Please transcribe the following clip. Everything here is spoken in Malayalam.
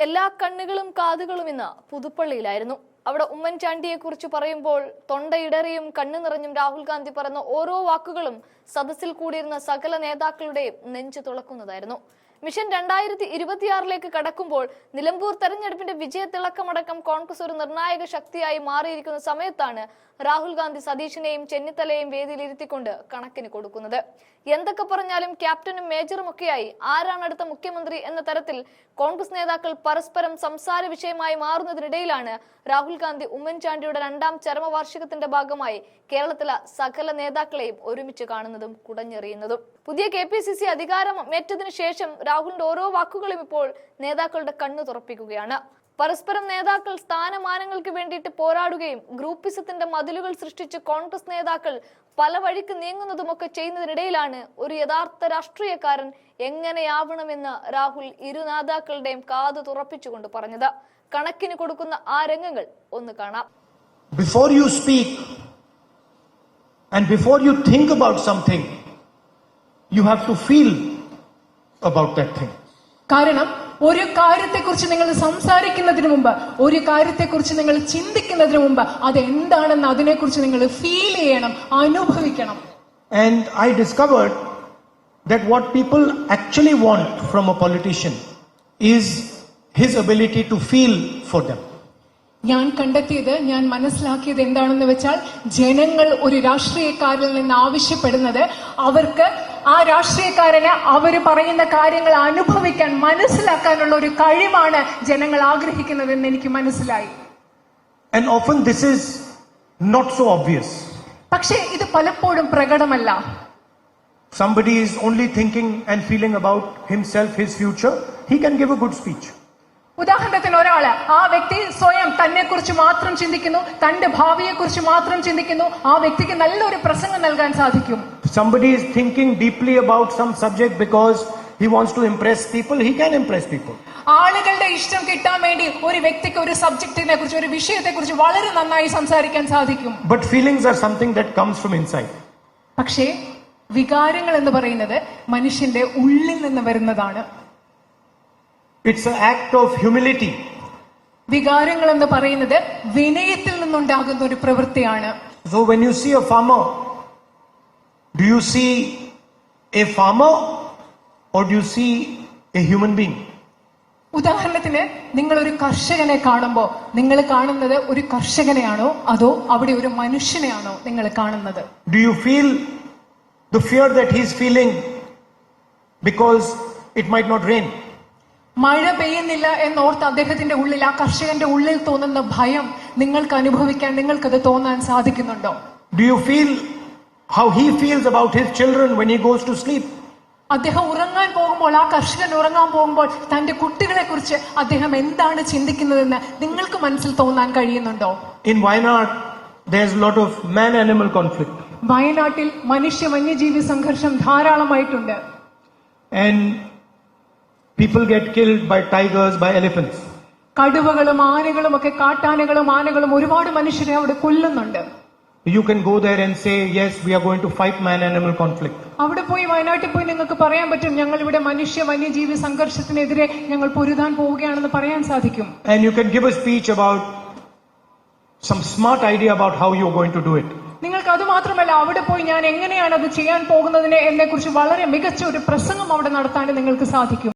എല്ലാ കണ്ണുകളും കാതുകളും ഇന്ന് പുതുപ്പള്ളിയിലായിരുന്നു. അവിടെ ഉമ്മൻചാണ്ടിയെ കുറിച്ച് പറയുമ്പോൾ തൊണ്ടയിടറിയും കണ്ണു നിറഞ്ഞും രാഹുൽ ഗാന്ധി പറയുന്ന ഓരോ വാക്കുകളും സദസ്സിൽ കൂടിയിരുന്ന സകല നേതാക്കളുടെയും നെഞ്ചു തുളക്കുന്നതായിരുന്നു. മിഷൻ 2026 കടക്കുമ്പോൾ നിലമ്പൂർ തെരഞ്ഞെടുപ്പിന്റെ വിജയത്തിളക്കമടക്കം കോൺഗ്രസ് ഒരു നിർണായക ശക്തിയായി മാറിയിരിക്കുന്ന സമയത്താണ് രാഹുൽ ഗാന്ധി സതീശനെയും ചെന്നിത്തലയെയും വേദിയിലിരുത്തിക്കൊണ്ട് കണക്കിന് കൊടുക്കുന്നത്. എന്തൊക്കെ പറഞ്ഞാലും ക്യാപ്റ്റനും മേജറും ഒക്കെയായി ആരാണ് അടുത്ത മുഖ്യമന്ത്രി എന്ന തരത്തിൽ കോൺഗ്രസ് നേതാക്കൾ പരസ്പരം സംസാര വിഷയമായി മാറുന്നതിനിടയിലാണ് രാഹുൽ ഗാന്ധി ഉമ്മൻചാണ്ടിയുടെ 2ാം ചരമവാർഷികത്തിന്റെ ഭാഗമായി കേരളത്തിലെ സകല നേതാക്കളെയും ഒരുമിച്ച് കാണുന്നതും കുടഞ്ഞെറിയുന്നതും. പുതിയ KPCC അധികാരമേറ്റതിനു ശേഷം രാഹുലിന്റെ ഓരോ വാക്കുകളും ഇപ്പോൾ നേതാക്കളുടെ കണ്ണു തുറപ്പിക്കുകയാണ്. പരസ്പരം നേതാക്കൾ സ്ഥാനമാനങ്ങൾക്ക് വേണ്ടിയിട്ട് പോരാടുകയും ഗ്രൂപ്പിസത്തിന്റെ മതിലുകൾ സൃഷ്ടിച്ച് കോൺഗ്രസ് നേതാക്കൾ പല വഴിക്ക് നീങ്ങുന്നതുമൊക്കെ ചെയ്യുന്നതിനിടയിലാണ് ഒരു യഥാർത്ഥ രാഷ്ട്രീയക്കാരൻ എങ്ങനെയാവണമെന്ന് രാഹുൽ ഇരു നേതാക്കളുടെയും കാതു തുറപ്പിച്ചുകൊണ്ട് പറഞ്ഞത്. കണക്കിന് കൊടുക്കുന്ന ആ രംഗങ്ങൾ ഒന്ന് കാണാം. Before you speak and before you think about something, you have to feel about that thing. കാരണം ഒരു കാര്യത്തെക്കുറിച്ച് നിങ്ങൾ സംസാരിക്കുന്നതിന് മുമ്പ്, ഒരു കാര്യത്തെക്കുറിച്ച് നിങ്ങൾ ചിന്തിക്കുന്നതിന് മുമ്പ് അതെന്താണെന്ന് അതിനെക്കുറിച്ച് നിങ്ങൾ ഫീൽ ചെയ്യണം, അനുഭവിക്കണം. And I discovered that what people actually want from a politician is his ability to feel for them. ഞാൻ കണ്ടെത്തിയത്, ഞാൻ മനസ്സിലാക്കിയത് എന്താണെന്ന് വെച്ചാൽ, ജനങ്ങൾ ഒരു രാഷ്ട്രീയക്കാരിൽ നിന്ന് ആവശ്യപ്പെടുന്നത് അവർക്ക് ആ രാഷ്ട്രീയക്കാരന് അവർ പറയുന്ന കാര്യങ്ങൾ അനുഭവിക്കാൻ, മനസ്സിലാക്കാനുള്ള ഒരു കഴിവാണ് ജനങ്ങൾ ആഗ്രഹിക്കുന്നതെന്ന് എനിക്ക് മനസ്സിലായി. And often this is not so obvious. പക്ഷേ ഇത് പലപ്പോഴും പ്രകടമല്ല. Somebody is only thinking and feeling about himself, his future. He can give a good speech. ഉദാഹരണത്തിന് ഒരാള്, ആ വ്യക്തി സ്വയം തന്നെ കുറിച്ച് മാത്രം ചിന്തിക്കുന്നു, തന്റെ ഭാവിയെ കുറിച്ച് മാത്രം ചിന്തിക്കുന്നു, ആ വ്യക്തിക്ക് നല്ലൊരു പ്രസംഗം നൽകാൻ സാധിക്കും. Somebody is thinking deeply about some subject because he wants to impress people. He can impress people. ആളുകളുടെ ഇഷ്ടം കിട്ടാൻ വേണ്ടി ഒരു വ്യക്തിക്ക് ഒരു സബ്ജക്റ്റിനെ കുറിച്ച്, ഒരു വിഷയത്തെ കുറിച്ച് വളരെ നന്നായി സംസാരിക്കാൻ സാധിക്കും. But feelings are something that comes from inside. പക്ഷേ വികാരങ്ങൾ എന്ന് പറയുന്നത് മനുഷ്യന്റെ ഉള്ളിൽ നിന്ന് വരുന്നതാണ്. It's an act of humility. വികാരങ്ങൾ എന്ന് പറയുന്നത് വിനയത്തിൽ നിന്നുണ്ടാകുന്ന ഒരു പ്രവൃത്തിയാണ്. So when you see a farmer, do you see a farmer or do you see a human being? ഉദാഹരണത്തിന് നിങ്ങൾ ഒരു കർഷകനെ കാണുമ്പോൾ നിങ്ങൾ കാണുന്നത് ഒരു കർഷകനെയാണോ അതോ അവിടെ ഒരു മനുഷ്യനെയാണോ നിങ്ങൾ കാണുന്നത്? Do you feel the fear that he is feeling because it might not rain? മഴ പെയ്യുന്നില്ല എന്നോർത്ത് അദ്ദേഹത്തിന്റെ ഉള്ളിൽ, ആ കർഷകന്റെ ഉള്ളിൽ തോന്നുന്ന ഭയം നിങ്ങൾക്ക് അനുഭവിക്കാൻ, നിങ്ങൾക്കത് തോന്നാൻ സാധിക്കുന്നുണ്ടോ? Do you feel how he feels about his children when he goes to sleep? അദ്ദേഹം ഉറങ്ങാൻ പോകുമ്പോൾ, ആ കർഷകൻ ഉറങ്ങാൻ പോകുമ്പോൾ തന്റെ കുട്ടികളെ കുറിച്ച് അദ്ദേഹം എന്താണ് ചിന്തിക്കുന്നതെന്ന് നിങ്ങൾക്ക് മനസ്സിൽ തോന്നാൻ കഴിയുന്നുണ്ടോ? In Wayanad, there's a lot of man-animal conflict. വയനാട്ടിൽ മനുഷ്യ വന്യജീവി സംഘർഷം ധാരാളമായിട്ടുണ്ട്. And people get killed by tigers, by elephants. കടുവകളും ആനകളും ഒക്കെ, കാട്ടാനകളും ആനകളും ഒരുപാട് മനുഷ്യരെ അവിടെ കൊല്ലുന്നുണ്ട്. You can go there and say, yes, we are going to fight man-animal conflict. അവിടെ പോയി, വയനാട്ടിൽ പോയി നിങ്ങൾക്ക് പറയാൻ പറ്റും, ഞങ്ങൾ ഇവിടെ മനുഷ്യ വന്യജീവി സംഘർഷത്തിനെതിരെ ഞങ്ങൾ പൊരുതാൻ പോവുകയാണെന്ന് പറയാൻ സാധിക്കും. And you can give a speech about some smart idea about how you are going to do it. നിങ്ങൾക്ക് അത് മാത്രമല്ല, അവിടെ പോയി ഞാൻ എങ്ങനെയാണ് അത് ചെയ്യാൻ പോകുന്നതിനെ എന്നെ കുറിച്ച് വളരെ മികച്ച ഒരു പ്രസംഗം അവിടെ നടത്താൻ നിങ്ങൾക്ക് സാധിക്കും.